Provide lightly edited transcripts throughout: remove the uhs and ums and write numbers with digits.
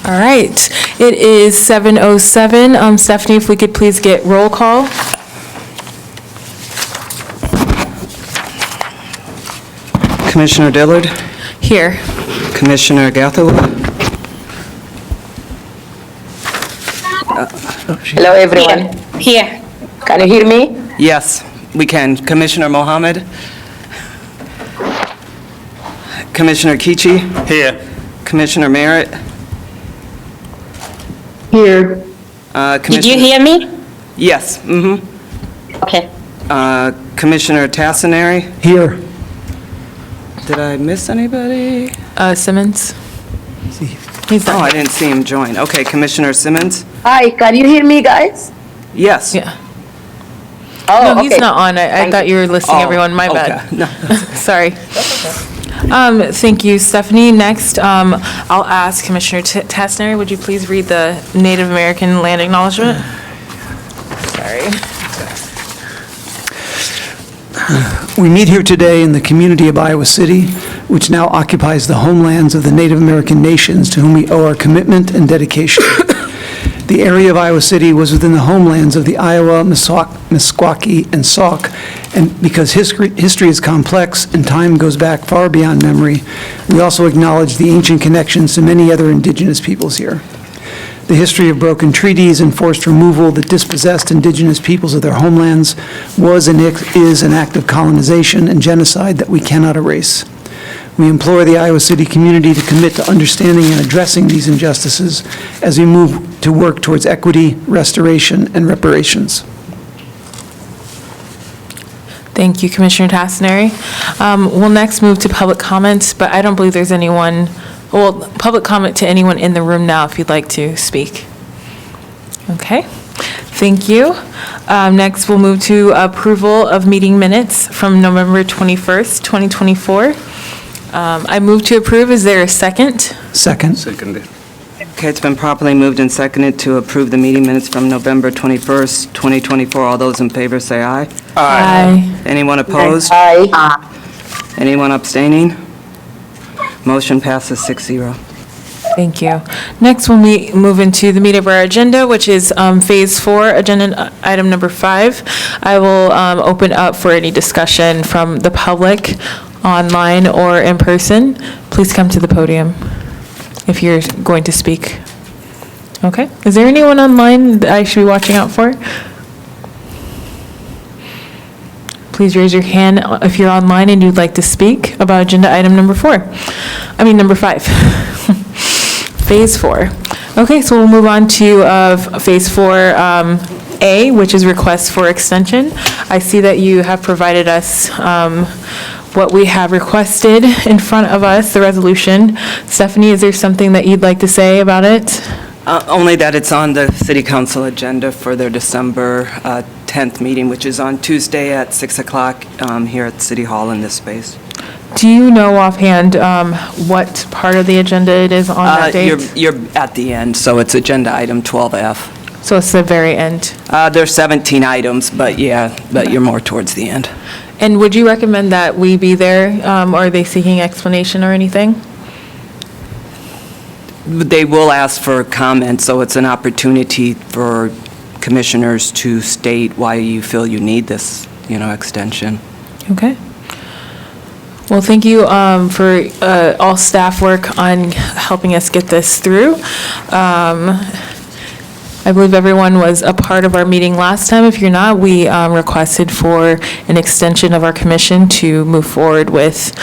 All right, it is 7:07. Stephanie, if we could please get roll call. Commissioner Dillard, Here. Commissioner Gatherwood, Hello, everyone. Here. Can you hear me? yes, we can. Commissioner Mohammed, Commissioner Kichi, Here. Commissioner Merritt, Here. Did you Commissioner... hear me? Yes, Okay. Commissioner Tassinari, Here. did I miss anybody? Simmons. He's Oh, I not. didn't see him join. Okay, Commissioner Simmons? Hi, can you hear me, guys? Yes. Yeah. Oh, No, he's okay. not on. I thought you were listing Oh, everyone. My okay. bad. No. Sorry. Thank you, Stephanie. Next, I'll ask Commissioner Tassinari, would you please read the Native American land acknowledgement? Sorry. We meet here today in the community of Iowa City, which now occupies the homelands of the Native American nations to whom we owe our commitment and dedication. The area of Iowa City was within the homelands of the Iowa, Meskwaki, and Sauk, and because history is complex and time goes back far beyond memory, we also acknowledge the ancient connections to many other indigenous peoples here. The history of broken treaties and forced removal that dispossessed indigenous peoples of their homelands was and is an act of colonization and genocide that we cannot erase. We implore the Iowa City community to commit to understanding and addressing these injustices as we move to work towards equity, restoration, and reparations. Thank you, Commissioner Tassinari. We'll next move to public comments, but I don't believe there's anyone, well, public comment to anyone in the room now if you'd like to speak. Okay, thank you. Next, we'll move to approval of meeting minutes from November 21st, 2024. I move to approve. Is there a second? Second. Seconded. Okay, it's been properly moved and seconded to approve the meeting minutes from November 21st, 2024. All those in favor say aye. Aye. Anyone opposed? Hi. Anyone abstaining? Motion passes 6-0. Thank you. Next, when we move into the meat of our agenda, which is Phase 4, agenda item number 5, I will open up for any discussion from the public, online or in person. Please come to the podium if you're going to speak. Okay. Is there anyone online that I should be watching out for? Please raise your hand if you're online and you'd like to speak about agenda item number 5. Phase 4. Okay, so we'll move on to Phase 4A, which is request for extension. I see that you have provided us what we have requested in front of us, the resolution. Stephanie, is there something that you'd like to say about it? Only that it's on the city council agenda for their December 10th meeting, which is on Tuesday at 6 o'clock here at City Hall in this space. Do you know offhand what part of the agenda it is on that date? You're at the end, so it's agenda item 12F. So it's the very end. There's 17 items, but you're more towards the end. And would you recommend that we be there, or are they seeking explanation or anything? They will ask for comment, so it's an opportunity for commissioners to state why you feel you need this, extension. Okay. Well, thank you for all staff work on helping us get this through. I believe everyone was a part of our meeting last time. If you're not, we requested for an extension of our commission to move forward with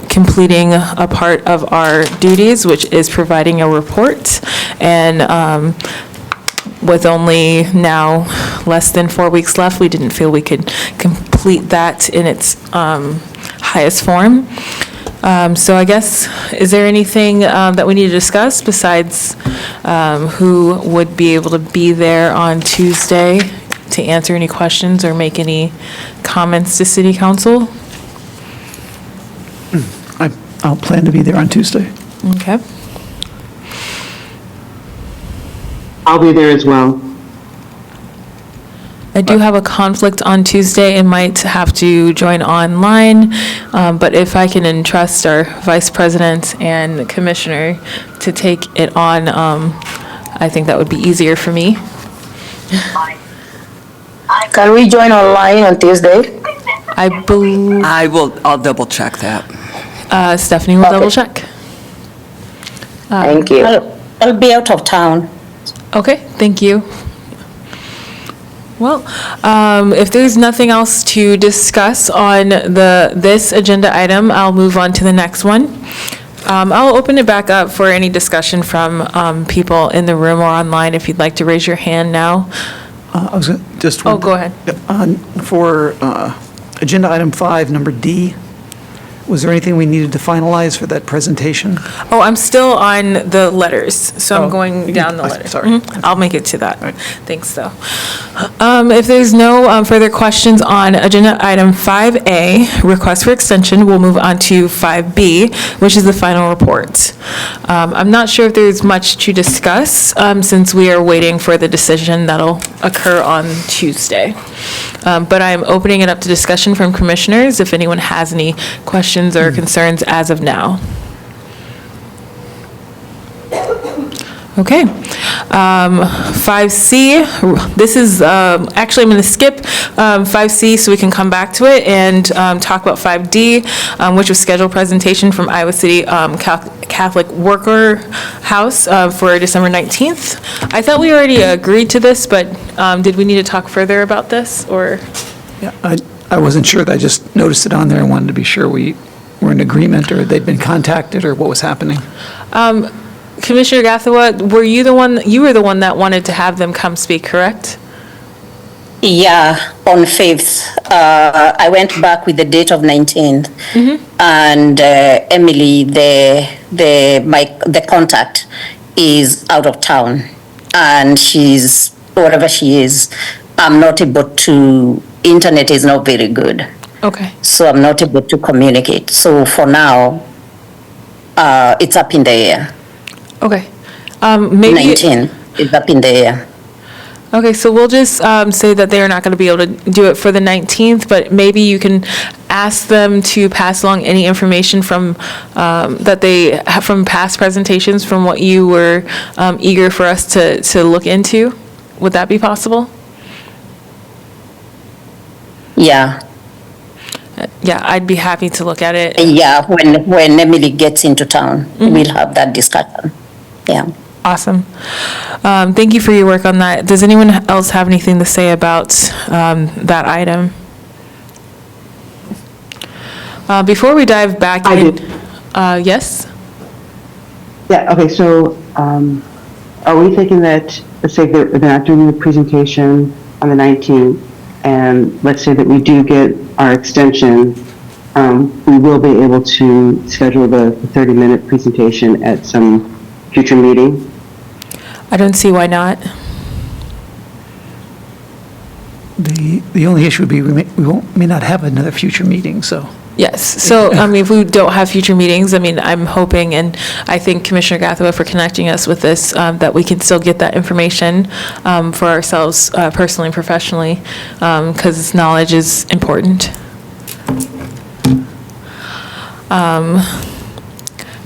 completing a part of our duties, which is providing a report. And with only now less than 4 weeks left, we didn't feel we could complete that in its highest form. So I guess, is there anything that we need to discuss besides who would be able to be there on Tuesday to answer any questions or make any comments to City Council? I'll plan to be there on Tuesday. Okay. I'll be there as well. I do have a conflict on Tuesday and might have to join online, but if I can entrust our vice president and commissioner to take it on, I think that would be easier for me. Can we join online on Tuesday? I believe I'll double check that. Stephanie will Okay. double check. Thank you. I'll be out of town. Okay, thank you. Well, if there's nothing else to discuss on this agenda item, I'll move on to the next one. I'll open it back up for any discussion from people in the room or online, if you'd like to raise your hand now. I was gonna- just. Oh, go ahead. For agenda item 5, number D, was there anything we needed to finalize for that presentation? Oh, I'm still on the letters, so I'm Oh, going down the letters. sorry. Mhm, I'll make it to that. right. Thanks, though. If there's no further questions on agenda item 5A, request for extension, we'll move on to 5B, which is the final report. I'm not sure if there's much to discuss, since we are waiting for the decision that'll occur on Tuesday. But I'm opening it up to discussion from commissioners, if anyone has any questions or concerns as of now. Okay. 5C, this is, actually, I'm going to skip 5C so we can come back to it and talk about 5D, which was scheduled presentation from Iowa City Catholic Worker House for December 19th. I thought we already agreed to this, but did we need to talk further about this, or? Yeah, I wasn't sure, I just noticed it on there, and wanted to be sure we were in agreement, or they'd been contacted, or what was happening. Commissioner Gathawa, you were the one that wanted to have them come speak, correct? Yeah, on 5th. I went back with the date of 19th. And Emily, the contact, is out of town. And she's, wherever she is, I'm not able to, internet is not very good. Okay. So I'm not able to communicate. So for now, it's up in the air. Okay. Maybe. 19 is up in the air. Okay, so we'll just say that they're not going to be able to do it for the 19th, but maybe you can ask them to pass along any information from, that they have from past presentations, from what you were eager for us to look into. Would that be possible? Yeah. Yeah, I'd be happy to look at it. Yeah, when Emily gets into town, we'll have that discussion. Yeah. Awesome. Thank you for your work on that. Does anyone else have anything to say about that item? Before we dive back I in. do. Yes? Yeah, okay, so are we thinking that, let's say they're not doing the presentation on the 19th, and let's say that we do get our extension, we will be able to schedule the 30-minute presentation at some future meeting? I don't see why not. The only issue would be we may not have another future meeting, so. Yes, so, if we don't have future meetings, I'm hoping, and I thank Commissioner Gathawa for connecting us with this, that we can still get that information for ourselves personally and professionally, because knowledge is important.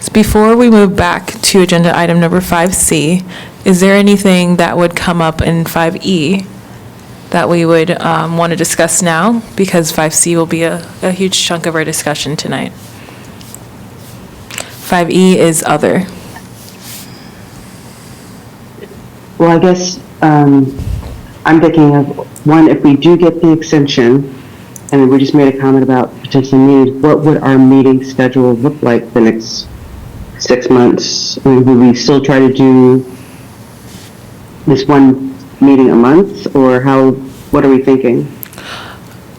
So before we move back to agenda item number 5C, is there anything that would come up in 5E that we would want to discuss now? Because 5C will be a huge chunk of our discussion tonight. 5E is other. Well, I guess I'm thinking of, one, if we do get the extension, and we just made a comment about potential needs, what would our meeting schedule look like the next 6 months? Would we still try to do this one meeting a month, or what are we thinking?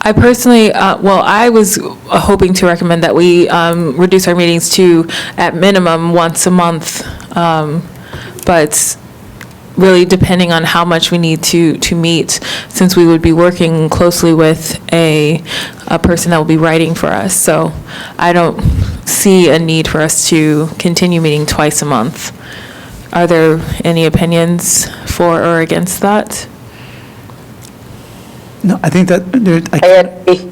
I personally, I was hoping to recommend that we reduce our meetings to, at minimum, once a month, but really depending on how much we need to meet, since we would be working closely with a person that will be writing for us. So I don't see a need for us to continue meeting twice a month. Are there any opinions for or against that? No, I think that, I agree.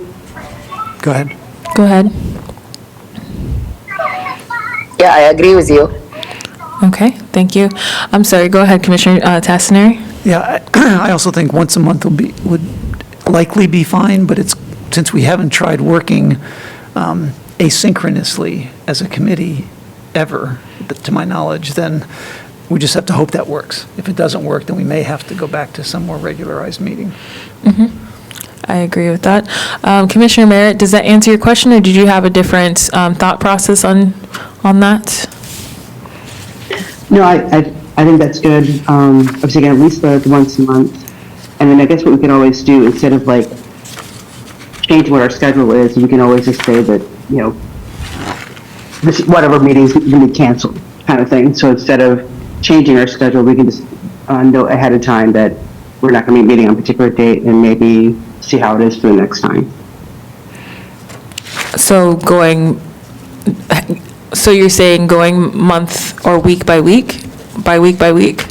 go ahead. Go ahead. Yeah, I agree with you. Okay, thank you. I'm sorry, go ahead, Commissioner Tassinari. Yeah, I also think once a month would likely be fine, but since we haven't tried working asynchronously as a committee ever, to my knowledge, then we just have to hope that works. If it doesn't work, then we may have to go back to some more regularized meeting. I agree with that. Commissioner Merritt, does that answer your question, or did you have a different thought process on that? No, I think that's good. I was thinking at least the once a month. And then I guess what we can always do, instead of like change what our schedule is, we can always just say that, you know, this, whatever meeting's going to be canceled kind of thing. So instead of changing our schedule, we can just know ahead of time that we're not going to be meeting on a particular date and maybe see how it is for the next time. So you're saying going month or week by week? By week by week?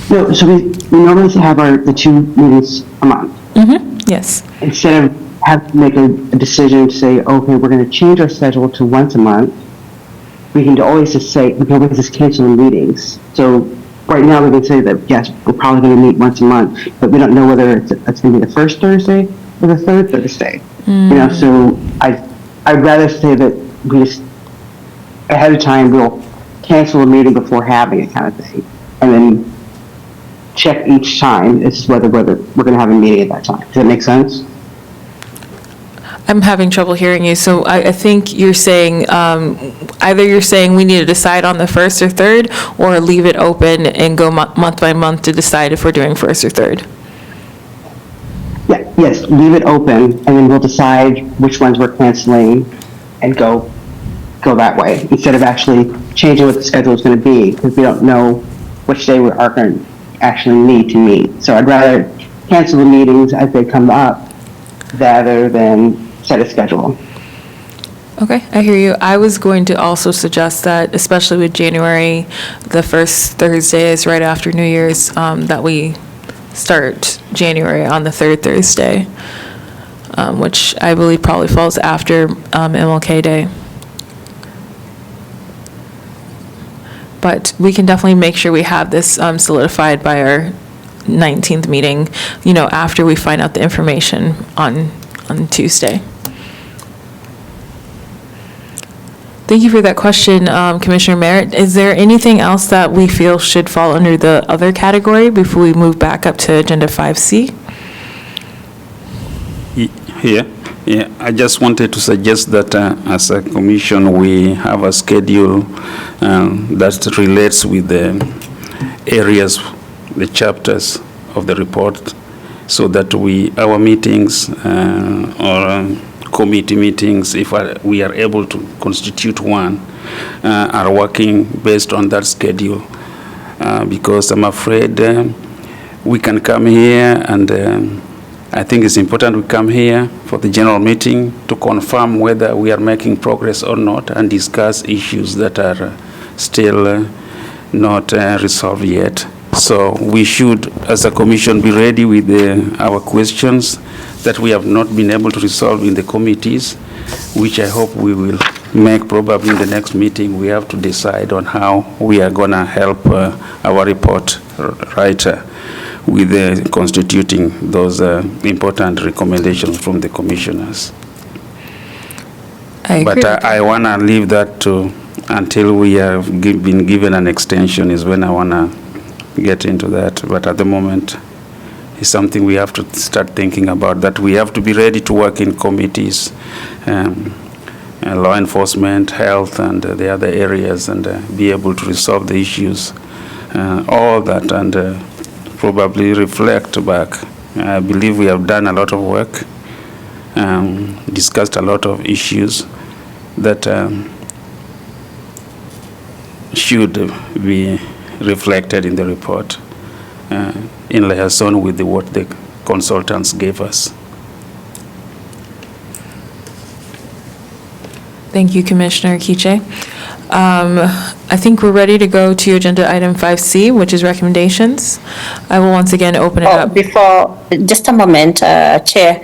No, so we normally have the 2 meetings a month. Yes. Instead of having to make a decision to say, okay, we're going to change our schedule to once a month, we can always just say, we can always just cancel the meetings. So right now we can say that, yes, we're probably going to meet once a month, but we don't know whether it's going to be the first Thursday or the third Thursday. You know, so I'd rather say that we just, ahead of time, we'll cancel a meeting before having it kind of thing. And then check each time as to whether we're going to have a meeting at that time. Does that make sense? I'm having trouble hearing you. So I think you're saying, either you're saying we need to decide on the first or third, or leave it open and go month by month to decide if we're doing first or third. Yeah, yes, leave it open, and then we'll decide which ones we're canceling and go that way, instead of actually changing what the schedule is going to be, because we don't know which day we are going to actually need to meet. So I'd rather cancel the meetings as they come up rather than set a schedule. Okay, I hear you. I was going to also suggest that, especially with January, the first Thursday is right after New Year's, that we start January on the third Thursday, which I believe probably falls after MLK Day. But we can definitely make sure we have this solidified by our 19th meeting, you know, after we find out the information on Tuesday. Thank you for that question, Commissioner Merritt. Is there anything else that we feel should fall under the other category before we move back up to Agenda 5C? Yeah, I just wanted to suggest that as a commission, we have a schedule that relates with the areas, the chapters of the report, so that our meetings or committee meetings, if we are able to constitute one, are working based on that schedule. Because I'm afraid we can come here and I think it's important we come here for the general meeting to confirm whether we are making progress or not and discuss issues that are still not resolved yet. So we should, as a commission, be ready with our questions that we have not been able to resolve in the committees, which I hope we will make probably in the next meeting. We have to decide on how we are going to help our report writer with constituting those important recommendations from the commissioners. I agree. But I want to leave that to until we have been given an extension is when I want to get into that. But at the moment, it's something we have to start thinking about, that we have to be ready to work in committees, law enforcement, health, and the other areas, and be able to resolve the issues, all that, and probably reflect back. I believe we have done a lot of work, discussed a lot of issues that should be reflected in the report in liaison with what the consultants gave us. Thank you, Commissioner Kiche. I think we're ready to go to agenda item 5C, which is recommendations. I will once again open it up. Before, just a moment, Chair.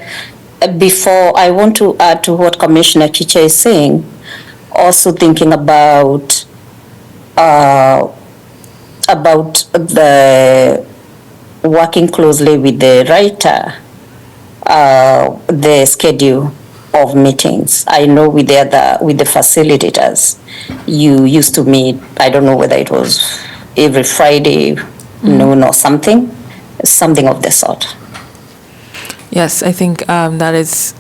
Before, I want to add to what Commissioner Chicha is saying, also thinking about the working closely with the writer, the schedule of meetings. I know with the facilitators, you used to meet, I don't know whether it was every Friday, noon or something of the sort. Yes, I think that is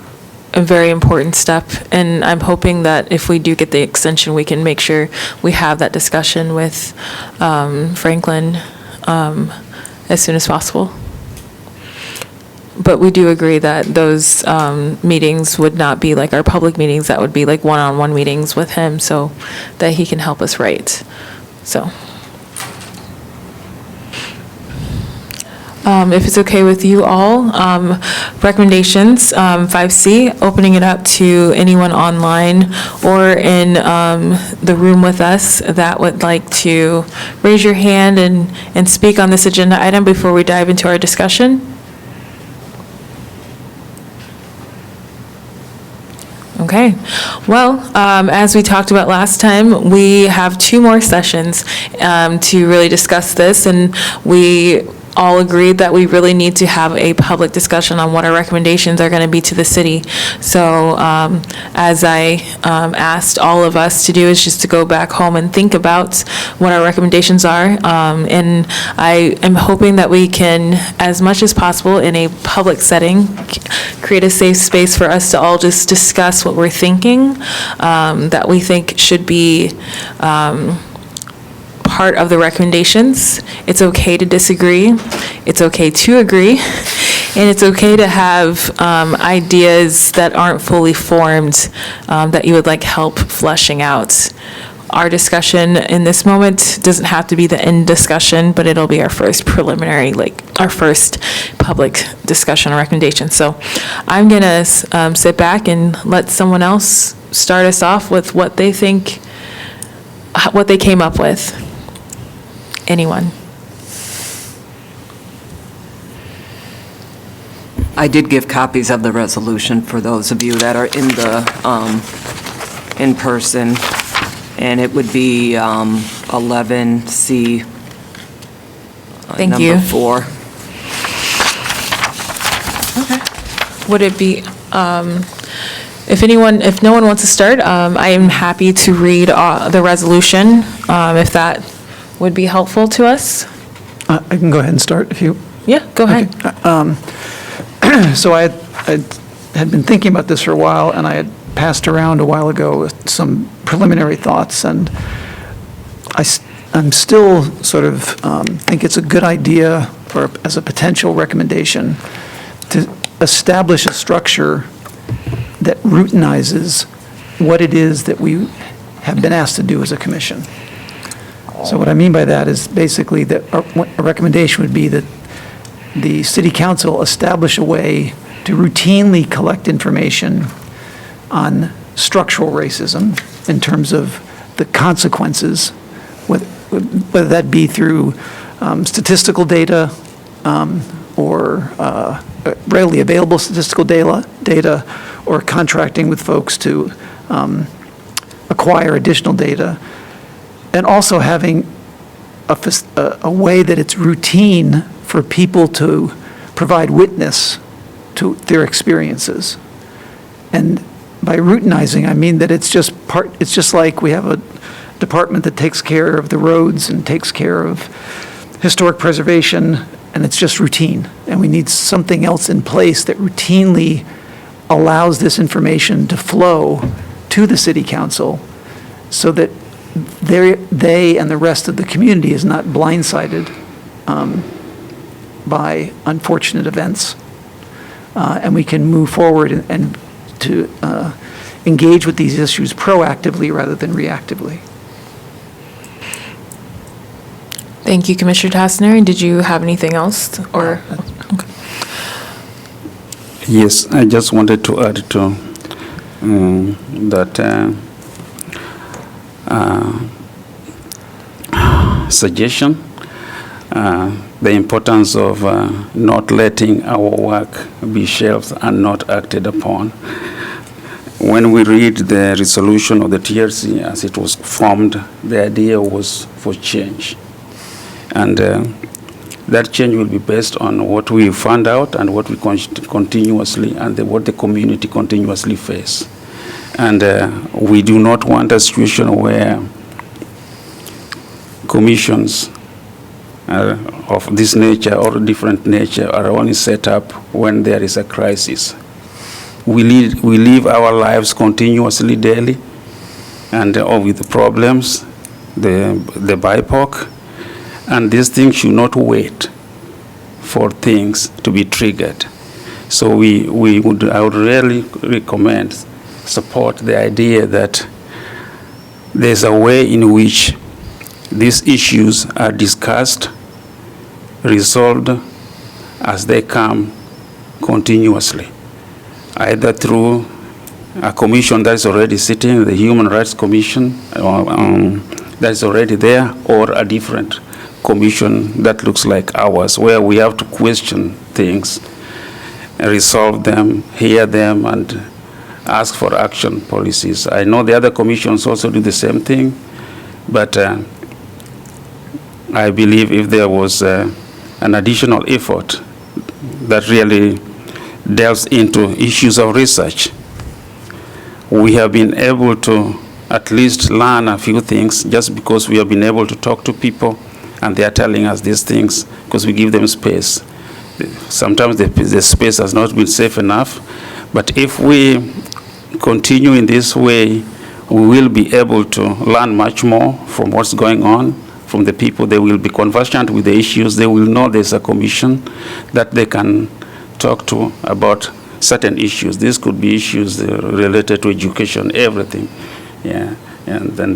a very important step, and I'm hoping that if we do get the extension, we can make sure we have that discussion with Franklin as soon as possible. But we do agree that those meetings would not be like our public meetings, that would be like one-on-one meetings with him so that he can help us write. So. If it's okay with you all, recommendations, 5C, opening it up to anyone online or in the room with us that would like to raise your hand and speak on this agenda item before we dive into our discussion. Okay, well, as we talked about last time, we have 2 more sessions to really discuss this, and we all agreed that we really need to have a public discussion on what our recommendations are going to be to the city. So as I asked all of us to do is just to go back home and think about what our recommendations are. And I am hoping that we can, as much as possible in a public setting, create a safe space for us to all just discuss what we're thinking, that we think should be part of the recommendations. It's okay to disagree. It's okay to agree. And it's okay to have ideas that aren't fully formed that you would like help fleshing out. Our discussion in this moment doesn't have to be the end discussion, but it'll be our first preliminary, like our first public discussion or recommendation. So I'm going to sit back and let someone else start us off with what they think, what they came up with. Anyone? I did give copies of the resolution for those of you that are in the, in person, and it would be 11C. Thank you. Number 4. Okay. Would it be, if no one wants to start, I am happy to read the resolution, if that would be helpful to us. I can go ahead and start if you... Yeah, go ahead. So I had been thinking about this for a while, and I had passed around a while ago with some preliminary thoughts, and I'm still sort of think it's a good idea, or as a potential recommendation, to establish a structure that routinizes what it is that we have been asked to do as a commission. So what I mean by that is basically that a recommendation would be that the city council establish a way to routinely collect information on structural racism in terms of the consequences, whether that be through statistical data or readily available statistical data or contracting with folks to acquire additional data, and also having a way that it's routine for people to provide witness to their experiences. And by routinizing, I mean that it's just like we have a department that takes care of the roads and takes care of historic preservation, and it's just routine. And we need something else in place that routinely allows this information to flow to the city council so that they and the rest of the community is not blindsided by unfortunate events. And we can move forward and to engage with these issues proactively rather than reactively. Thank you, Commissioner Tasner. Did you have anything else, or? Okay. Yes, I just wanted to add to that suggestion, the importance of not letting our work be shelved and not acted upon. When we read the resolution of the TRC as it was formed, the idea was for change. And that change will be based on what we found out and what we continuously, and what the community continuously face. And we do not want a situation where commissions of this nature or different nature are only set up when there is a crisis. We live our lives continuously daily, and with problems, the BIPOC, and these things should not wait for things to be triggered. So I would really recommend, support the idea that there's a way in which these issues are discussed, resolved as they come continuously, either through a commission that is already sitting, the Human Rights Commission that is already there, or a different commission that looks like ours, where we have to question things, resolve them, hear them, and ask for action policies. I know the other commissions also do the same thing, but I believe if there was an additional effort that really delves into issues of research, we have been able to at least learn a few things just because we have been able to talk to people and they are telling us these things because we give them space. Sometimes the space has not been safe enough, but if we continue in this way, we will be able to learn much more from what's going on, from the people. They will be conversant with the issues. They will know there's a commission that they can talk to about certain issues. These could be issues related to education, everything. Yeah, and then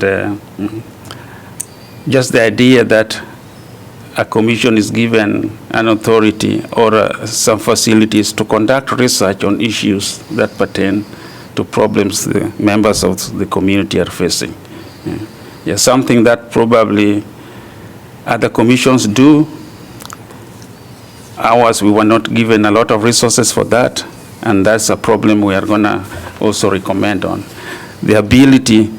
just the idea that a commission is given an authority or some facilities to conduct research on issues that pertain to problems the members of the community are facing. Yeah, something that probably other commissions do. Ours, we were not given a lot of resources for that, and that's a problem we are going to also recommend on. The ability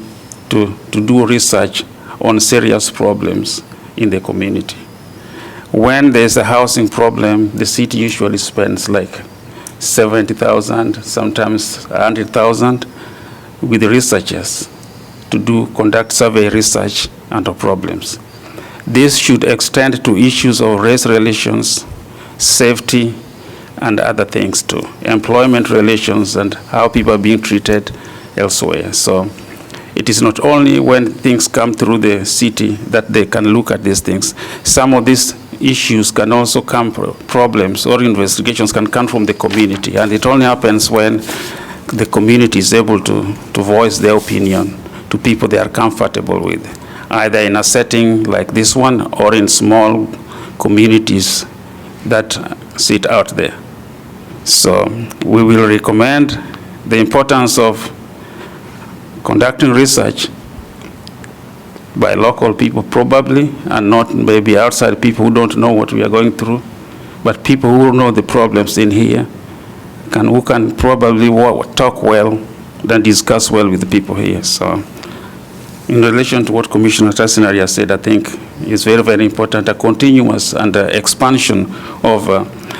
to do research on serious problems in the community. When there's a housing problem, the city usually spends like 70,000, sometimes 100,000 with the researchers to conduct survey research on the problems. This should extend to issues of race relations, safety, and other things too. Employment relations and how people are being treated elsewhere. So it is not only when things come through the city that they can look at these things. Some of these issues can also come, problems or investigations can come from the community. And it only happens when the community is able to voice their opinion to people they are comfortable with, either in a setting like this one or in small communities that sit out there. So we will recommend the importance of conducting research by local people probably, and not maybe outside people who don't know what we are going through, but people who know the problems in here, who can probably talk well, then discuss well with the people here. So in relation to what Commissioner Tasinaria said, I think it's very, very important, a continuous and expansion of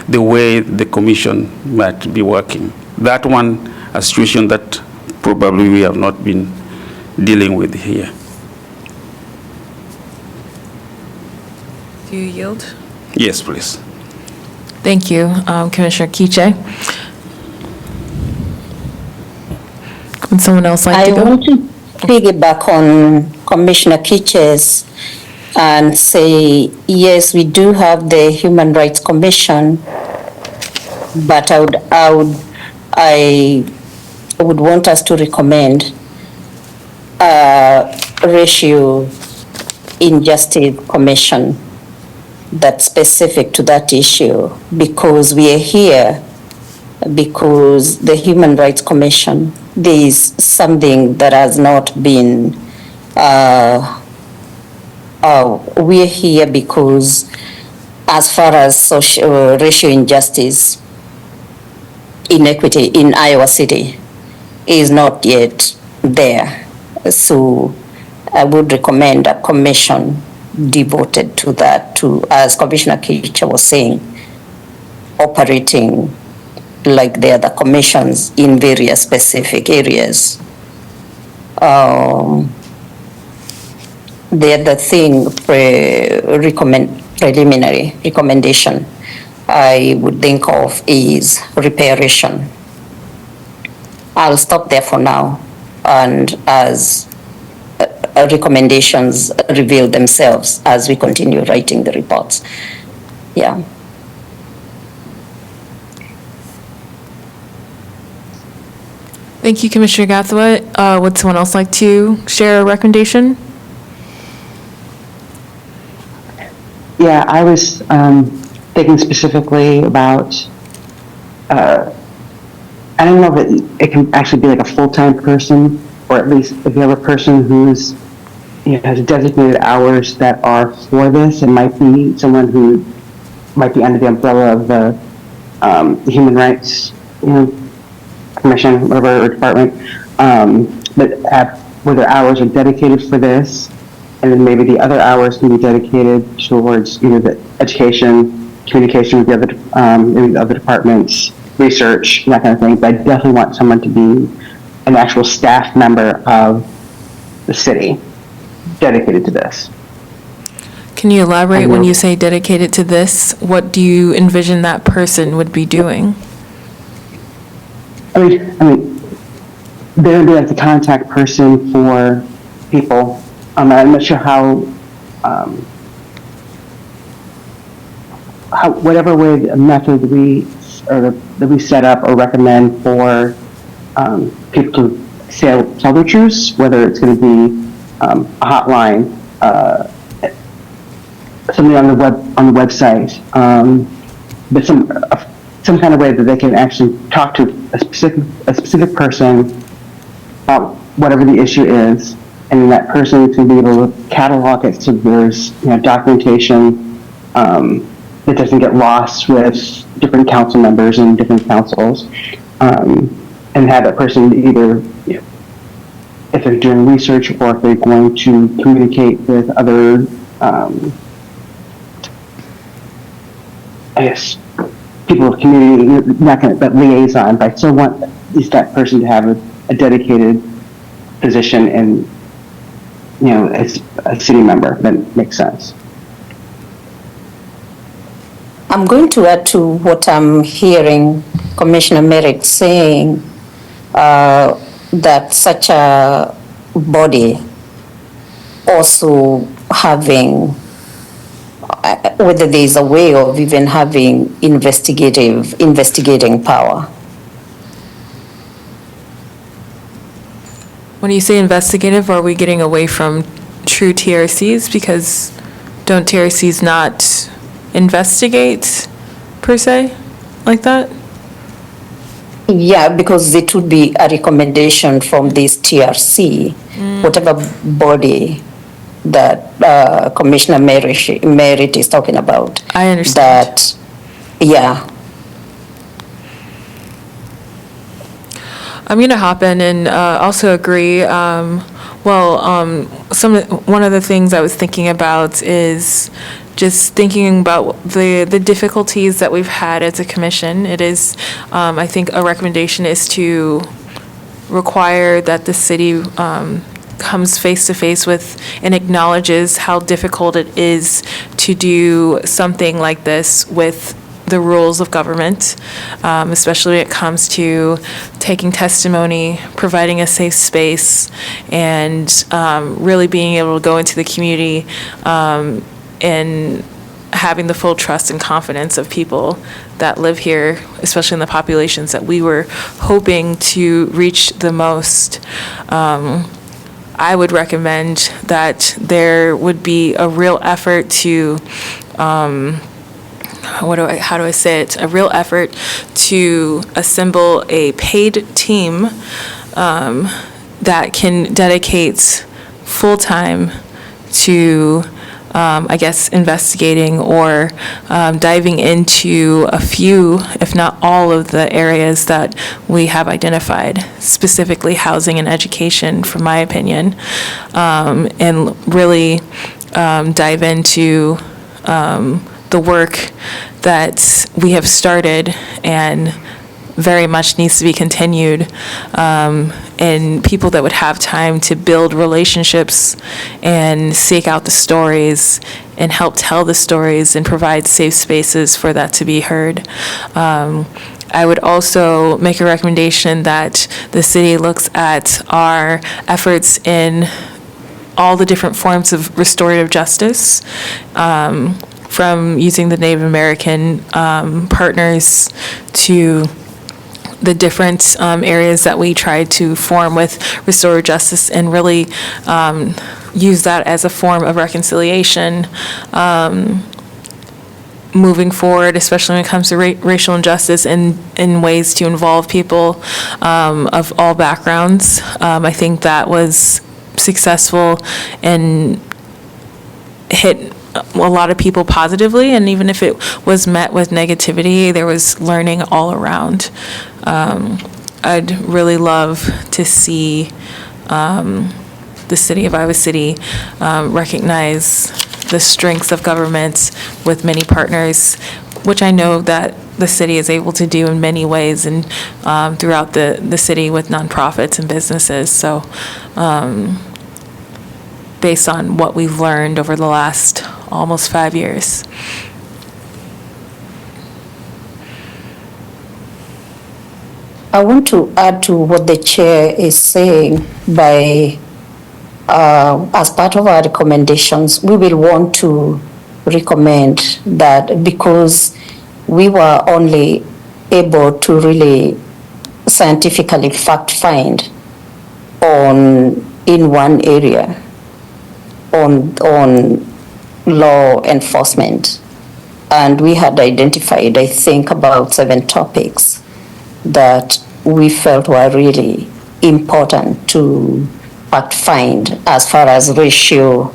the way the commission might be working. That one, a situation that probably we have not been dealing with here. Do you yield? Yes, please. Thank you, Commissioner Kiche. Would someone else like I to go? want to piggyback on Commissioner Kiche's and say, yes, we do have the Human Rights Commission, but I would want us to recommend a racial injustice commission that's specific to that issue, because we are here because the Human Rights Commission, there is something that has not been we're here because as far as social racial injustice, inequity in Iowa City is not yet there. So I would recommend a commission devoted to that, to, as Commissioner Kicha was saying, operating like the other commissions in various specific areas. The other thing, preliminary recommendation I would think of is reparation. I'll stop there for now, and as recommendations reveal themselves as we continue writing the reports. Yeah. Thank you, Commissioner Gathawat. Would someone else like to share a recommendation? Yeah, I was thinking specifically about, I don't know if it can actually be like a full-time person, or at least if you have a person who's, has designated hours that are for this. It might be someone who might be under the umbrella of the Human Rights, Commission, whatever, or department, but where their hours are dedicated for this, and then maybe the other hours can be dedicated towards either the education, communication with the other, maybe the other departments, research, that kind of thing. But I definitely want someone to be an actual staff member of the city dedicated to this. Can you elaborate when you say dedicated to this? What do you envision that person would be doing? I mean, they're gonna be like the contact person for people. I'm not sure how, whatever way the method that we set up or recommend for people to tell their truths, whether it's going to be a hotline, something on the website, but some kind of way that they can actually talk to a specific person about whatever the issue is, and then that person can be able to catalog it so there's documentation that doesn't get lost with different council members and different councils, and have that person either, if they're doing research or if they're going to communicate with other, people of community, not going to, but liaison, but I still want is that person to have a dedicated position and, as a city member. That makes sense. I'm going to add to what I'm hearing Commissioner Merritt saying, that such a body also having, whether there's a way of even having investigating power. When you say investigative, are we getting away from true TRCs? Because don't TRCs not investigate, per se, like that? Yeah, because it would be a recommendation from this TRC, whatever body that Commissioner Merritt is talking about. I understand. That, yeah. I'm going to hop in and also agree. One of the things I was thinking about is just thinking about the difficulties that we've had as a commission. It is, I think a recommendation is to require that the city comes face to face with and acknowledges how difficult it is to do something like this with the rules of government, especially when it comes to taking testimony, providing a safe space, and really being able to go into the community and having the full trust and confidence of people that live here, especially in the populations that we were hoping to reach the most. I would recommend that there would be a real effort to how do I say it? A real effort to assemble a paid team that can dedicate full time to I guess, investigating or diving into a few, if not all of the areas that we have identified, specifically housing and education, from my opinion, and really dive into the work that we have started and very much needs to be continued, and people that would have time to build relationships and seek out the stories and help tell the stories and provide safe spaces for that to be heard. I would also make a recommendation that the city looks at our efforts in all the different forms of restorative justice, from using the Native American partners to the different areas that we try to form with restorative justice, and really use that as a form of reconciliation moving forward, especially when it comes to racial injustice, and in ways to involve people of all backgrounds. I think that was successful and hit a lot of people positively, and even if it was met with negativity, there was learning all around. I'd really love to see the city of Iowa City recognize the strengths of government with many partners, which I know that the city is able to do in many ways, and throughout the city with nonprofits and businesses. So based on what we've learned over the last almost 5 years. I want to add to what the chair is saying by, as part of our recommendations, we will want to recommend that, because we were only able to really scientifically fact find in one area on law enforcement. And we had identified, I think, about 7 topics that we felt were really important to fact find as far as racial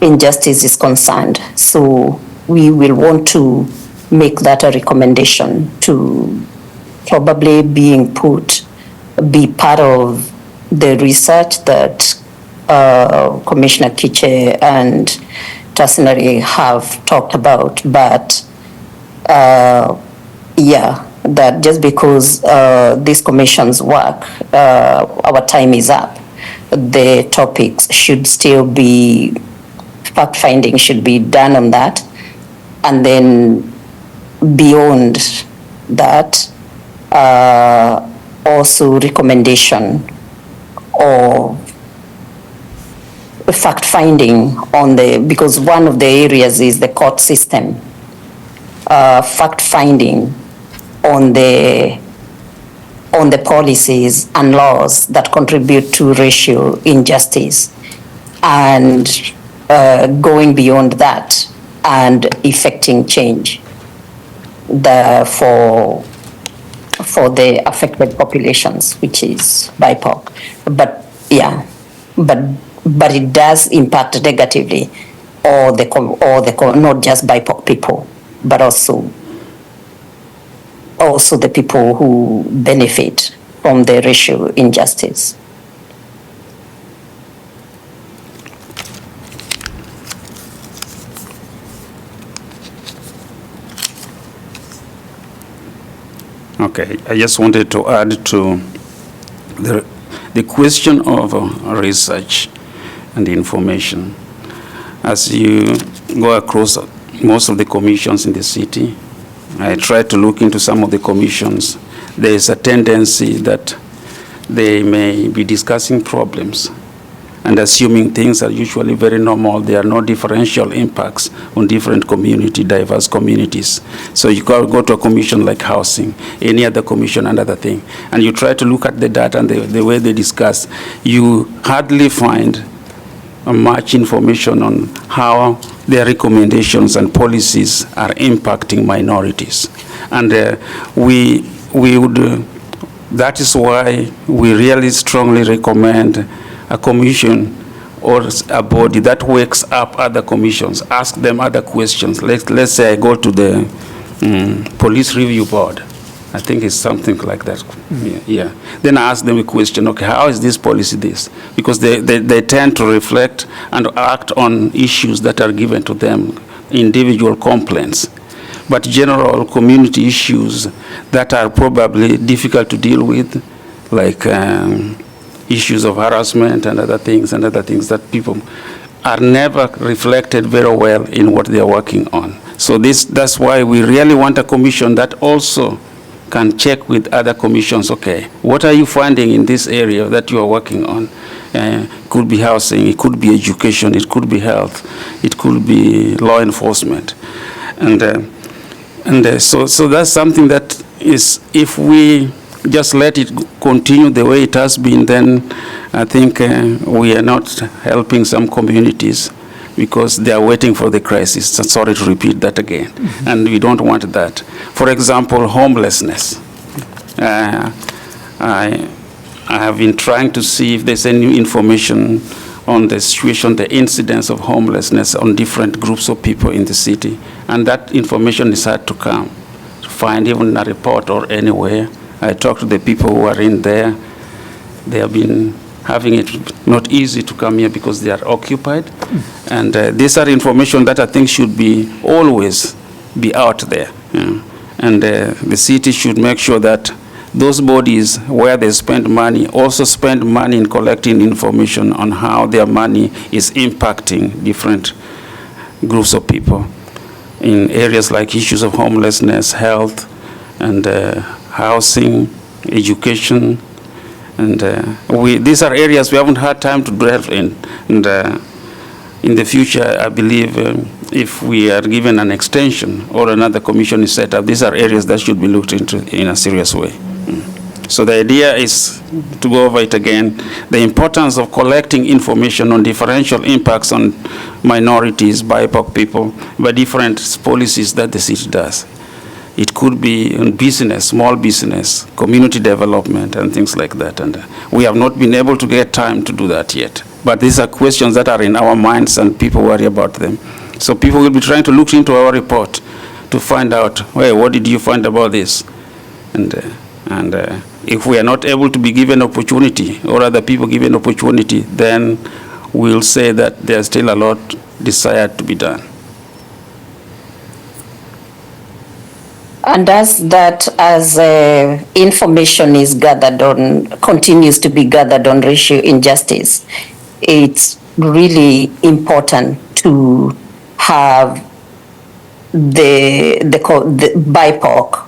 injustice is concerned. So we will want to make that a recommendation to probably be part of the research that Commissioner Kiche and Tassinari have talked about. But that just because this commission's work, our time is up, the topics should still be, fact-finding should be done on that. And then beyond that, also recommendation or fact-finding on because one of the areas is the court system, fact-finding on the policies and laws that contribute to racial injustice, and going beyond that and effecting change for the affected populations, which is BIPOC. But it does impact negatively not just BIPOC people, but also the people who benefit from the racial injustice. Okay, I just wanted to add to the question of research and information. As you go across most of the commissions in the city, I try to look into some of the commissions. There is a tendency that they may be discussing problems and assuming things are usually very normal. There are no differential impacts on different diverse communities. So you go to a commission like housing, any other commission, another thing, and you try to look at the data and the way they discuss, you hardly find much information on how their recommendations and policies are impacting minorities. And that is why we really strongly recommend a commission or a body that wakes up other commissions, ask them other questions. Let's say I go to the police review board. I think it's something like that. Yeah. Then I ask them a question, okay, how is this policy this? Because they tend to reflect and act on issues that are given to them, individual complaints. But general community issues that are probably difficult to deal with, like issues of harassment and other things that people are never reflected very well in what they are working on. So that's why we really want a commission that also can check with other commissions, okay, what are you finding in this area that you are working on? Could be housing, it could be education, it could be health, it could be law enforcement. So that's something that is, if we just let it continue the way it has been, then I think we are not helping some communities because they are waiting for the crisis. So sorry to repeat that again. And we don't want that. For example, homelessness. I have been trying to see if there's any information on the situation, the incidence of homelessness on different groups of people in the city. And that information is hard to find even in a report or anywhere. I talked to the people who are in there. They have been having it not easy to come here because they are occupied. And these are information that I think should be always be out there. And the city should make sure that those bodies where they spend money also spend money in collecting information on how their money is impacting different groups of people in areas like issues of homelessness, health, and housing, education. And these are areas we haven't had time to delve in. And in the future, I believe if we are given an extension or another commission is set up, these are areas that should be looked into in a serious way. So the idea is to go over it again, the importance of collecting information on differential impacts on minorities, BIPOC people, by different policies that the city does. It could be in business, small business, community development, and things like that. And we have not been able to get time to do that yet. But these are questions that are in our minds, and people worry about them. So people will be trying to look into our report to find out, hey, what did you find about this? And if we are not able to be given opportunity, or other people given opportunity, then we'll say that there's still a lot desired to be done. And as information is gathered on, continues to be gathered on racial injustice, it's really important to have the BIPOC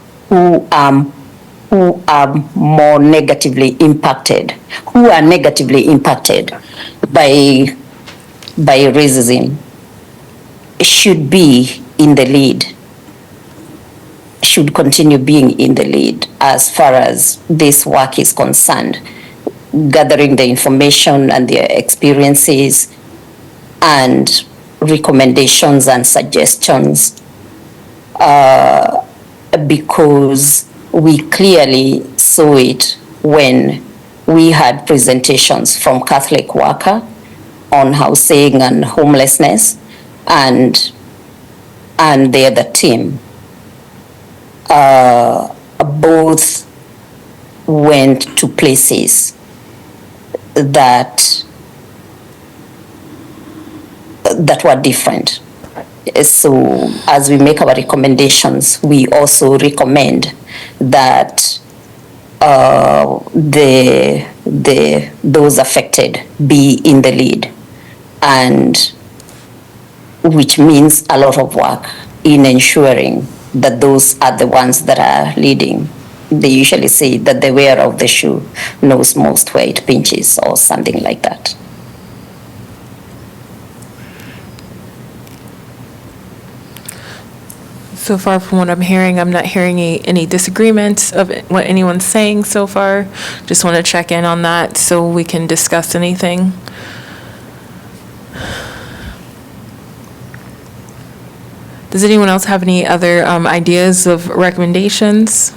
who are more negatively impacted, who are negatively impacted by racism, should be in the lead, should continue being in the lead as far as this work is concerned, gathering the information and their experiences and recommendations and suggestions, because we clearly saw it when we had presentations from Catholic Worker on housing and homelessness, and the other team. Both went to places that were different. So as we make our recommendations, we also recommend that those affected be in the lead, and which means a lot of work in ensuring that those are the ones that are leading. They usually say that the wearer of the shoe knows most where it pinches, or something like that. So far from what I'm hearing, I'm not hearing any disagreements of what anyone's saying so far. Just want to check in on that so we can discuss anything. Does anyone else have any other ideas of recommendations?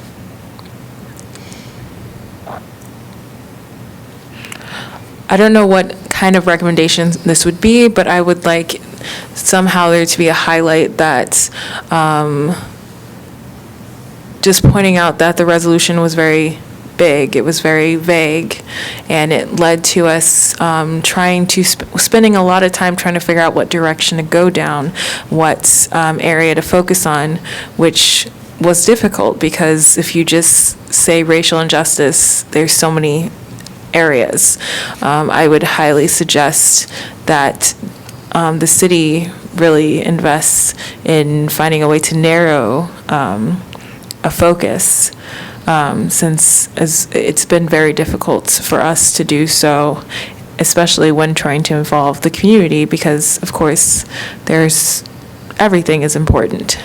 I don't know what kind of recommendation this would be, but I would like somehow there to be a highlight that, just pointing out that the resolution was very big, it was very vague, and it led to us trying to, spending a lot of time trying to figure out what direction to go down, what area to focus on, which was difficult, because if you just say racial injustice, there's so many areas. I would highly suggest that the city really invests in finding a way to narrow a focus, since it's been very difficult for us to do so, especially when trying to involve the community, because of course everything is important.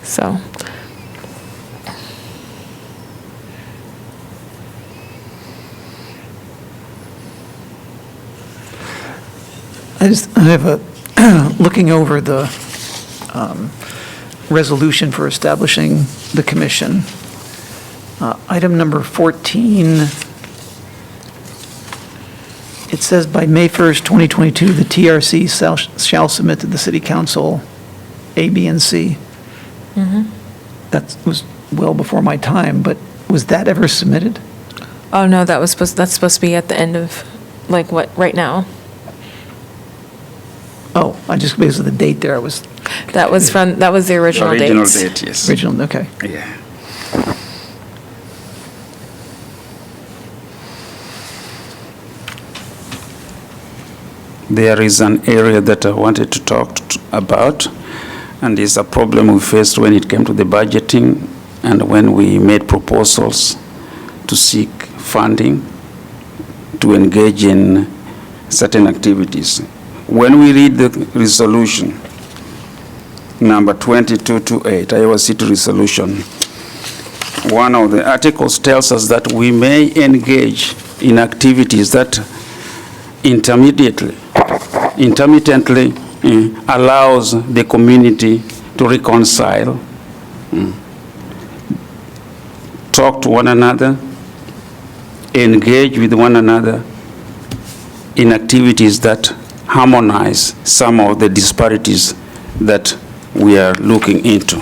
So. I have a, looking over the resolution for establishing the commission. Item number 14, it says by May 1st, 2022, the TRC shall submit to the city council A, B, and C. That was well before my time, but was that ever submitted? Oh, no, that's supposed to be at the end of, like, what, right now? Oh, I just, because of the date there, I was, That was the original date. Original date, yes. original, okay. Yeah. There is an area that I wanted to talk about, and it's a problem we faced when it came to the budgeting and when we made proposals to seek funding to engage in certain activities. When we read the resolution, number 2228, Iowa City Resolution, one of the articles tells us that we may engage in activities that intermittently allows the community to reconcile, talk to one another, engage with one another in activities that harmonize some of the disparities that we are looking into.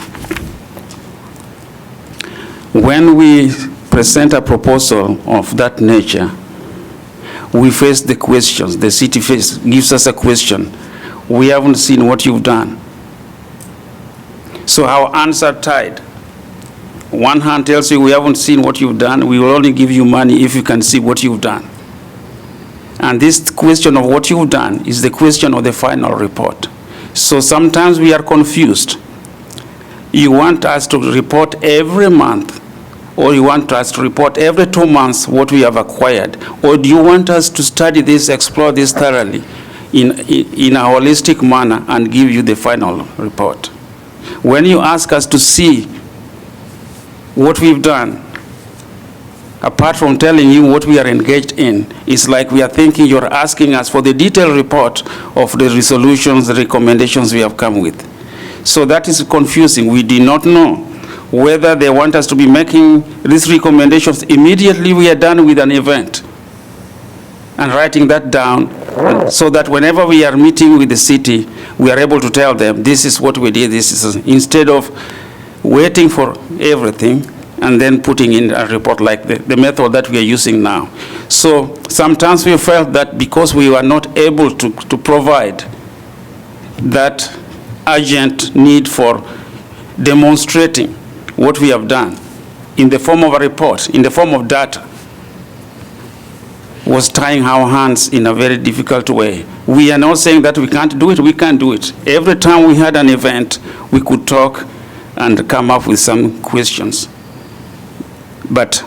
When we present a proposal of that nature, we face the questions. The city gives us a question. We haven't seen what you've done. So our hands are tied. One hand tells you we haven't seen what you've done. We will only give you money if you can see what you've done. And this question of what you've done is the question of the final report. So sometimes we are confused. You want us to report every month, or you want us to report every 2 months what we have acquired, or do you want us to study this, explore this thoroughly in a holistic manner and give you the final report? When you ask us to see what we've done, apart from telling you what we are engaged in, it's like we are thinking you're asking us for the detailed report of the resolutions, the recommendations we have come with. So that is confusing. We do not know whether they want us to be making these recommendations immediately we are done with an event and writing that down, so that whenever we are meeting with the city, we are able to tell them, this is what we did, this is, instead of waiting for everything and then putting in a report like the method that we are using now. So sometimes we felt that because we were not able to provide that urgent need for demonstrating what we have done in the form of a report, in the form of data, was tying our hands in a very difficult way. We are not saying that we can't do it, we can do it. Every time we had an event, we could talk and come up with some questions. But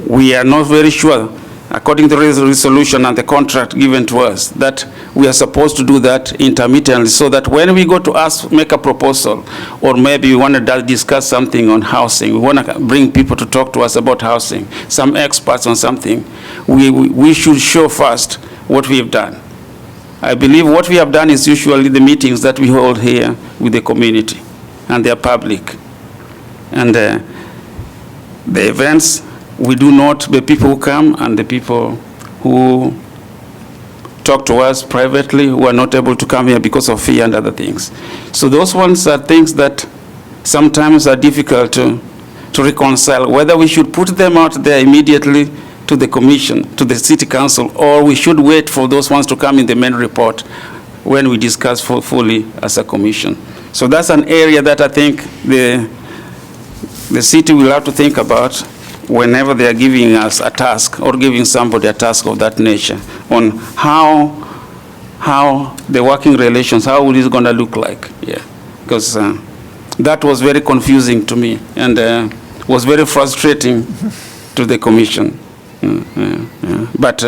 we are not very sure, according to the resolution and the contract given to us, that we are supposed to do that intermittently, so that when we go to make a proposal, or maybe we want to discuss something on housing, we want to bring people to talk to us about housing, some experts on something, we should show first what we have done. I believe what we have done is usually the meetings that we hold here with the community and their public. And the events, we do not, the people who come and the people who talk to us privately who are not able to come here because of fear and other things. So those ones are things that sometimes are difficult to reconcile, whether we should put them out there immediately to the commission, to the city council, or we should wait for those ones to come in the main report when we discuss fully as a commission. So that's an area that I think the city will have to think about whenever they are giving us a task or giving somebody a task of that nature on how the working relations, how it is going to look like. Yeah, because that was very confusing to me and was very frustrating to the commission. But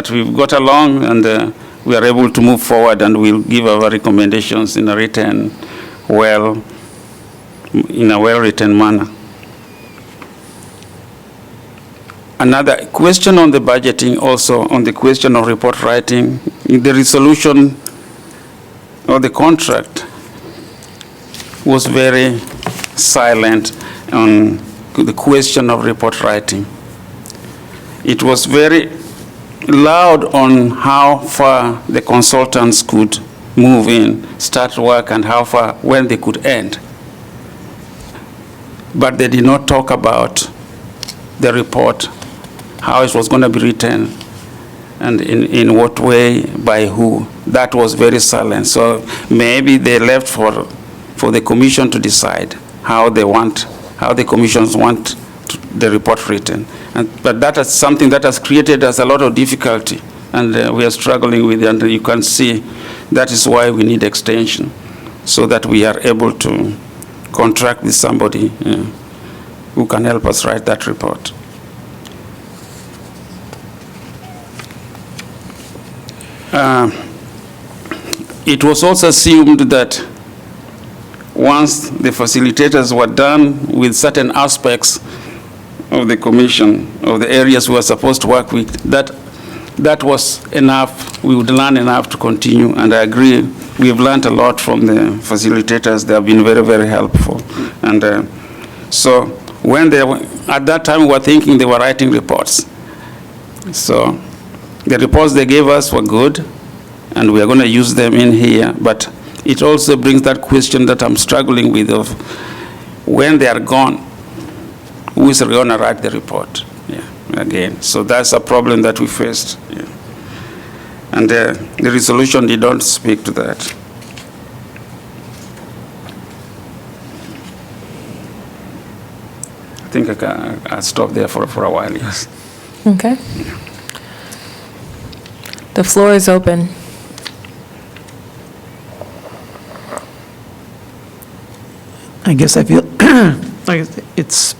we've got along and we are able to move forward, and we'll give our recommendations in a well-written manner. Another question on the budgeting, also on the question of report writing, the resolution or the contract was very silent on the question of report writing. It was very loud on how far the consultants could move in, start work, and how far, when they could end. But they did not talk about the report, how it was going to be written, and in what way, by who. That was very silent. So maybe they left for the commission to decide how the commissions want the report written. But that is something that has created us a lot of difficulty, and we are struggling with it, and you can see that is why we need extension, so that we are able to contract with somebody who can help us write that report. It was also assumed that once the facilitators were done with certain aspects of the commission, of the areas we were supposed to work with, that was enough. We would learn enough to continue, and I agree, we've learned a lot from the facilitators. They have been very, very helpful. And so when at that time we were thinking they were writing reports. So the reports they gave us were good, and we are going to use them in here, but it also brings that question that I'm struggling with of when they are gone, who is going to write the report? Yeah, again. So that's a problem that we faced. Yeah. And the resolution did not speak to that. I think I'll stop there for a while, yes. Okay. The floor is open. I guess I feel like it's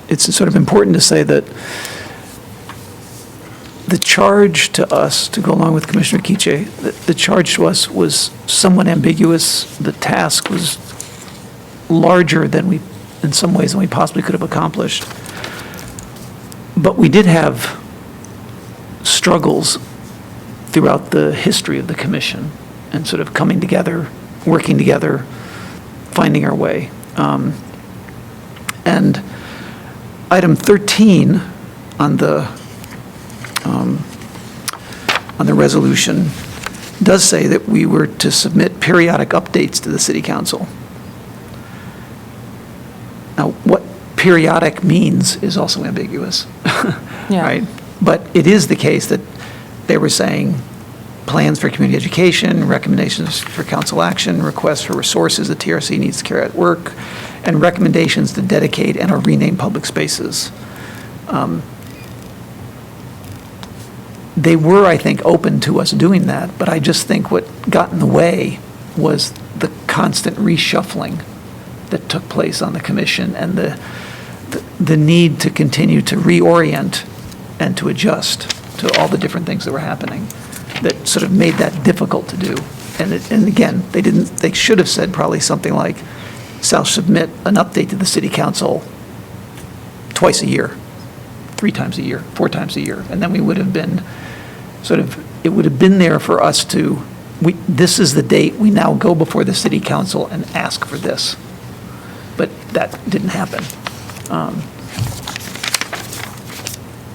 sort of important to say that the charge to us, to go along with Commissioner Quiche, the charge to us was somewhat ambiguous. The task was larger in some ways than we possibly could have accomplished. But we did have struggles throughout the history of the commission and sort of coming together, working together, finding our way. And item 13 on the resolution does say that we were to submit periodic updates to the city council. Now, what periodic means is also ambiguous, Yeah. right? But it is the case that they were saying plans for community education, recommendations for council action, requests for resources the TRC needs to carry out work, and recommendations to dedicate and or rename public spaces. They were, I think, open to us doing that, but I just think what got in the way was the constant reshuffling that took place on the commission and the need to continue to reorient and to adjust to all the different things that were happening that sort of made that difficult to do. And again, they should have said probably something like, shall submit an update to the city council twice a year, 3 times a year, 4 times a year. And then we would have been it would have been there for us to, this is the date, we now go before the city council and ask for this. But that didn't happen.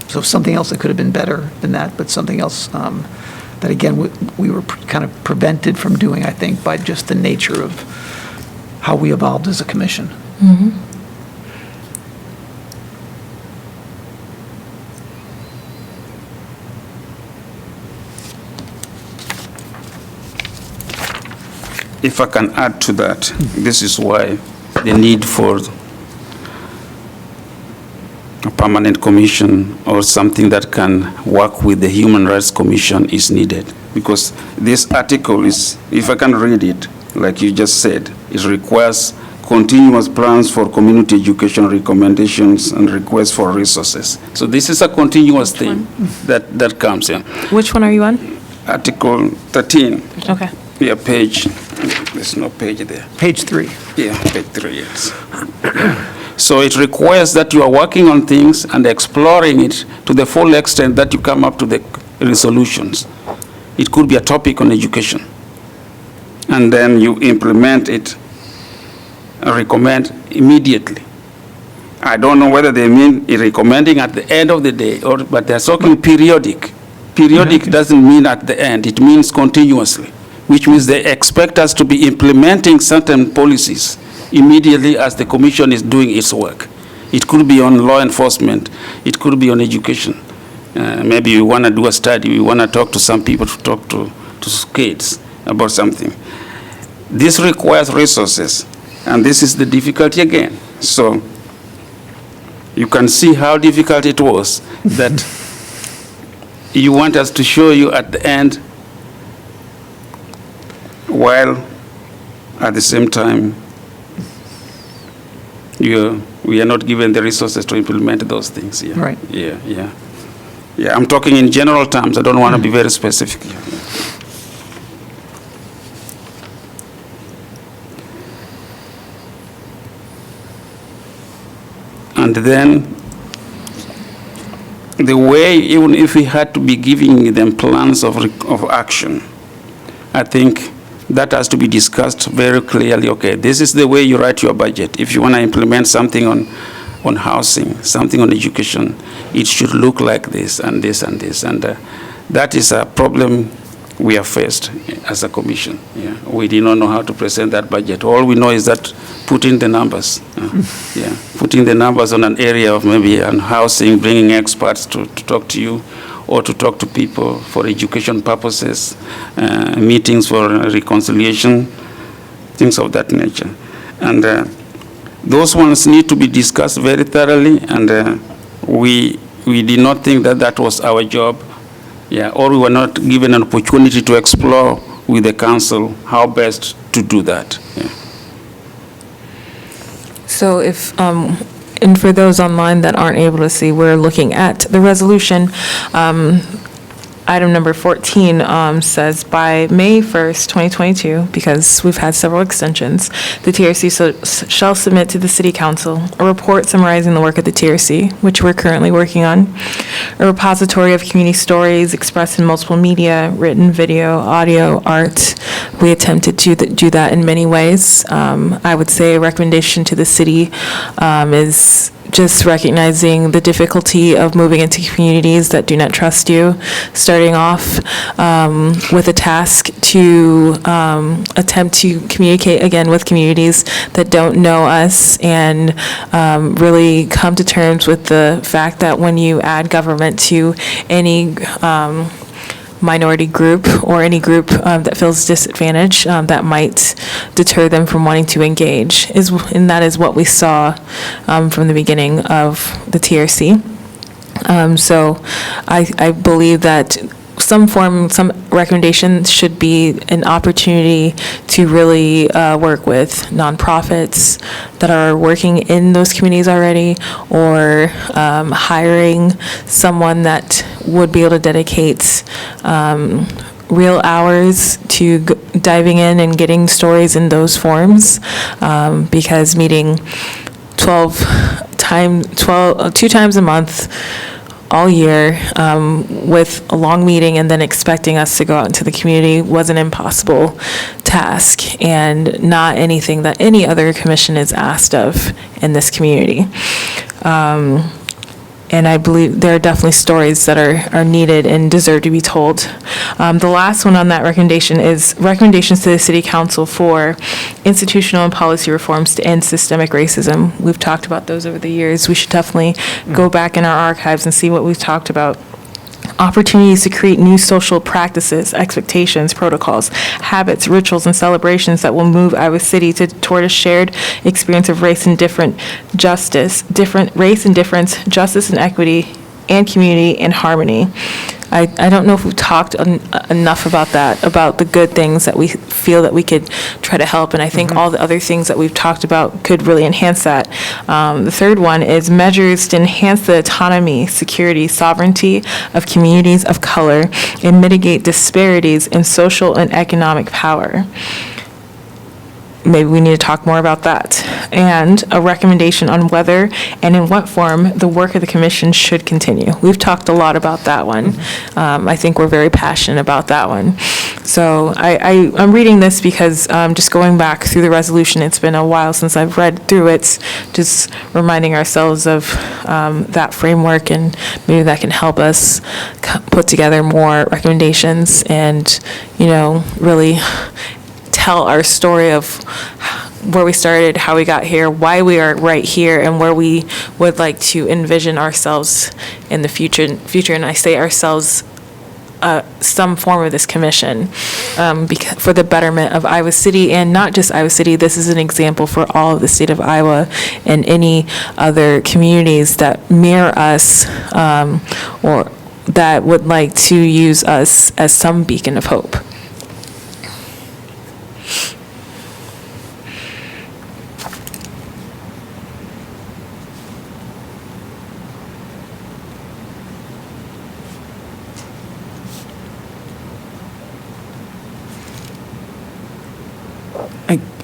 So something else that could have been better than that, but something else that that, again, we were kind of prevented from doing, I think, by just the nature of how we evolved as a commission. If I can add to that, this is why the need for a permanent commission or something that can work with the Human Rights Commission is needed. Because this article is, if I can read it, like you just said, it requires continuous plans for community education recommendations and requests for resources. So this is a continuous thing that comes in. Which one are you on? Article 13. Okay. Yeah, page, there's no page there. Page 3. Yeah, page 3, yes. So it requires that you are working on things and exploring it to the full extent that you come up to the resolutions. It could be a topic on education. And then you implement it and recommend immediately. I don't know whether they mean recommending at the end of the day, but they're talking periodic. Periodic doesn't mean at the end, it means continuously, which means they expect us to be implementing certain policies immediately as the commission is doing its work. It could be on law enforcement, it could be on education. Maybe we want to do a study, we want to talk to some people, to talk to kids about something. This requires resources, and this is the difficulty again. So you can see how difficult it was that you want us to show you at the end, while at the same time we are not given the resources to implement those things. Yeah. Right. Yeah. I'm talking in general terms. I don't want to be very specific here. And then the way, even if we had to be giving them plans of action, I think that has to be discussed very clearly. Okay, this is the way you write your budget. If you want to implement something on housing, something on education, it should look like this and this and this. And that is a problem we have faced as a commission. Yeah, we did not know how to present that budget. All we know is that put in the numbers. Putting the numbers on an area of maybe on housing, bringing experts to talk to you, or to talk to people for education purposes, meetings for reconciliation, things of that nature. And those ones need to be discussed very thoroughly, and we did not think that was our job, or we were not given an opportunity to explore with the council how best to do that. So if, and for those online that aren't able to see, we're looking at the resolution. Item number 14 says by May 1st, 2022, because we've had several extensions, the TRC shall submit to the City Council a report summarizing the work of the TRC, which we're currently working on, a repository of community stories expressed in multiple media, written, video, audio, art. We attempted to do that in many ways. I would say a recommendation to the city is just recognizing the difficulty of moving into communities that do not trust you, starting off with a task to attempt to communicate again with communities that don't know us, and really come to terms with the fact that when you add government to any minority group or any group that feels disadvantaged, that might deter them from wanting to engage. And that is what we saw from the beginning of the TRC. So I believe that some recommendation should be an opportunity to really work with nonprofits that are working in those communities already, or hiring someone that would be able to dedicate real hours to diving in and getting stories in those forms, because meeting 2 times a month all year with a long meeting and then expecting us to go out into the community was an impossible task, and not anything that any other commission is asked of in this community. And I believe there are definitely stories that are needed and deserve to be told. The last one on that recommendation is recommendations to the city council for institutional and policy reforms to end systemic racism. We've talked about those over the years. We should definitely go back in our archives and see what we've talked about. Opportunities to create new social practices, expectations, protocols, habits, rituals, and celebrations that will move Iowa City toward a shared experience of race and difference, justice and equity, and community and harmony. I don't know if we've talked enough about that, about the good things that we feel that we could try to help, and I think all the other things that we've talked about could really enhance that. The third one is measures to enhance the autonomy, security, sovereignty of communities of color and mitigate disparities in social and economic power. Maybe we need to talk more about that. And a recommendation on whether and in what form the work of the commission should continue. We've talked a lot about that one. I think we're very passionate about that one. So I'm reading this because just going back through the resolution, it's been a while since I've read through it, just reminding ourselves of that framework, and maybe that can help us put together more recommendations and, really tell our story of where we started, how we got here, why we are right here, and where we would like to envision ourselves in the future. And I say ourselves, some form of this commission, because for the betterment of Iowa City, and not just Iowa City. This is an example for all of the state of Iowa and any other communities that mirror us, or that would like to use us as some beacon of hope.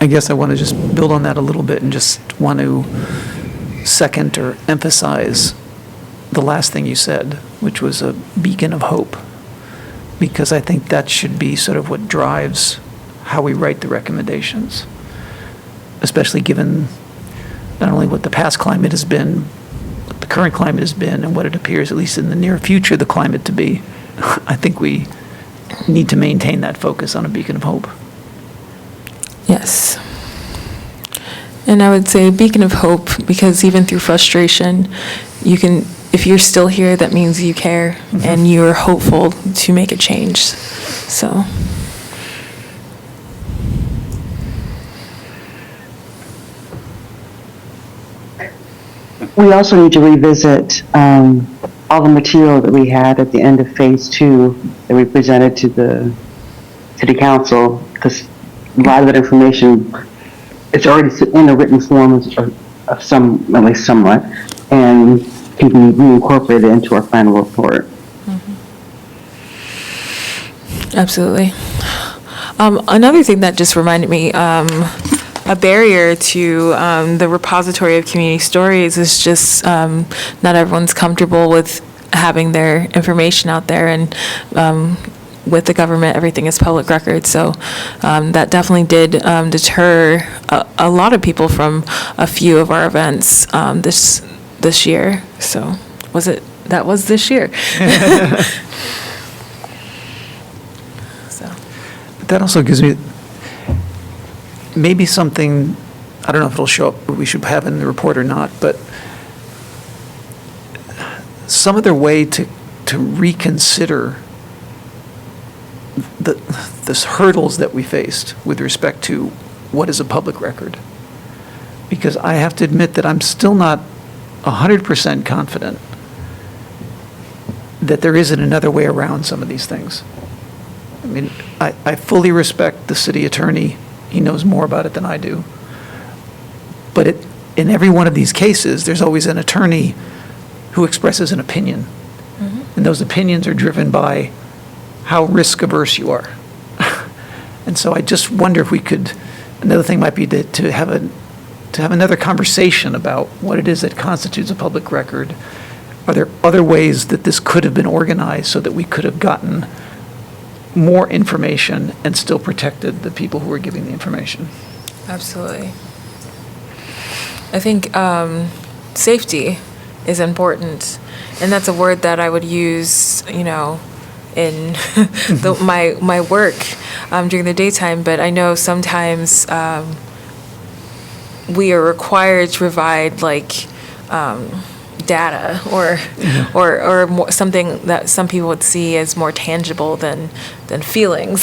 I guess I want to just build on that a little bit and just want to second or emphasize the last thing you said, which was a beacon of hope, because I think that should be sort of what drives how we write the recommendations, especially given not only what the past climate has been, what the current climate has been, and what it appears, at least in the near future, the climate to be. I think we need to maintain that focus on a beacon of hope. Yes. And I would say beacon of hope, because even through frustration, you can, if you're still here, that means you care and you're hopeful to make a change. So. We also need to revisit all the material that we had at the end of Phase 2 that we presented to the City Council, because a lot of that information, it's already in a written form of some, at least somewhat, and can be reincorporated into our final report. Absolutely. Another thing that just reminded me, a barrier to the repository of community stories is just not everyone's comfortable with having their information out there, and with the government, everything is public record. So that definitely did deter a lot of people from a few of our events this year. So that was this year. So. That also gives me maybe something, I don't know if it'll show up, we should have in the report or not, but some other way to reconsider the hurdles that we faced with respect to what is a public record. Because I have to admit that I'm still not 100% confident that there isn't another way around some of these things. I mean, I fully respect the city attorney. He knows more about it than I do. But in every one of these cases, there's always an attorney who expresses an opinion. And those opinions are driven by how risk averse you are. And so I just wonder if we could, another thing might be to have another conversation about what it is that constitutes a public record. Are there other ways that this could have been organized so that we could have gotten more information and still protected the people who are giving the information? Absolutely. I think safety is important. And that's a word that I would use, you know, in my work during the daytime, but I know sometimes we are required to provide like data or more, something that some people would see as more tangible than feelings.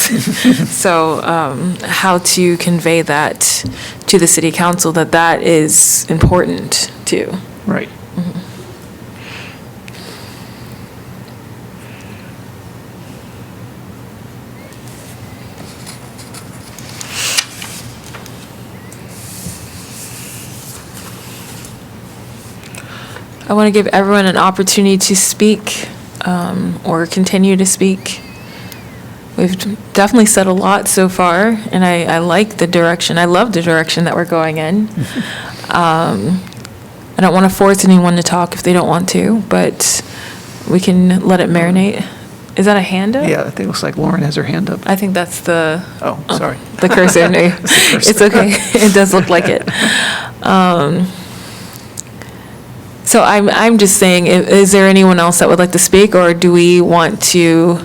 So how to convey that to the city council, that is important too. Right. I want to give everyone an opportunity to speak or continue to speak. We've definitely said a lot so far, and I like the direction. I love the direction that we're going in. I don't want to force anyone to talk if they don't want to, but we can let it marinate. Is that a hand up? Yeah, I think it looks like Lauren has her hand up. I think that's the Oh, sorry. the cursor. No, it's okay. It does look like it. So I'm just saying, is there anyone else that would like to speak, or do we want to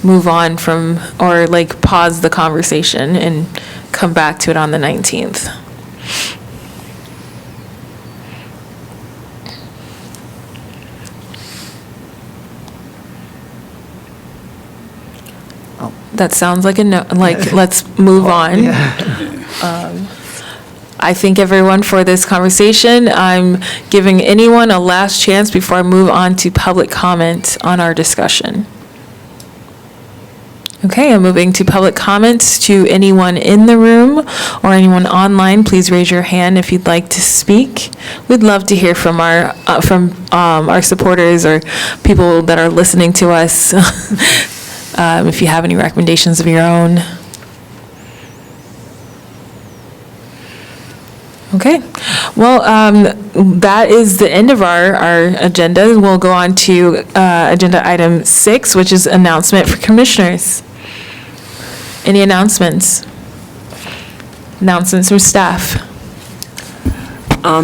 move on from, or like pause the conversation and come back to it on the 19th? That sounds like a no, like, let's move on. I thank everyone for this conversation. I'm giving anyone a last chance before I move on to public comment on our discussion. Okay, I'm moving to public comments. To anyone in the room or anyone online, please raise your hand if you'd like to speak. We'd love to hear from our supporters or people that are listening to us. If you have any recommendations of your own. Okay, well, that is the end of our agenda. We'll go on to agenda item 6, which is announcement for commissioners. Any announcements? Announcements from staff?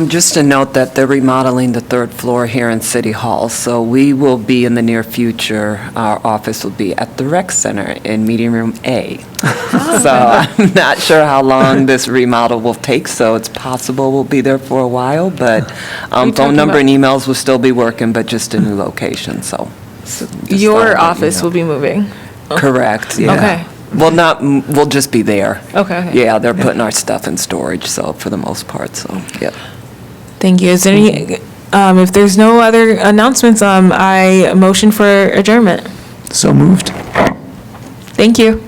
Just a note that they're remodeling the third floor here in City Hall, so we will be in the near future, our office will be at the Rec Center in Meeting Room A. So I'm not sure how long this remodel will take, so it's possible we'll be there for a while, but phone number and emails will still be working, but just a new location, so. Your office will be moving? Correct, yeah. Okay. Well, we'll just be there. Okay. Yeah, they're putting our stuff in storage, so, for the most part, so, yep. Thank you. Is there any, if there's no other announcements, I motion for adjournment. So moved. Thank you.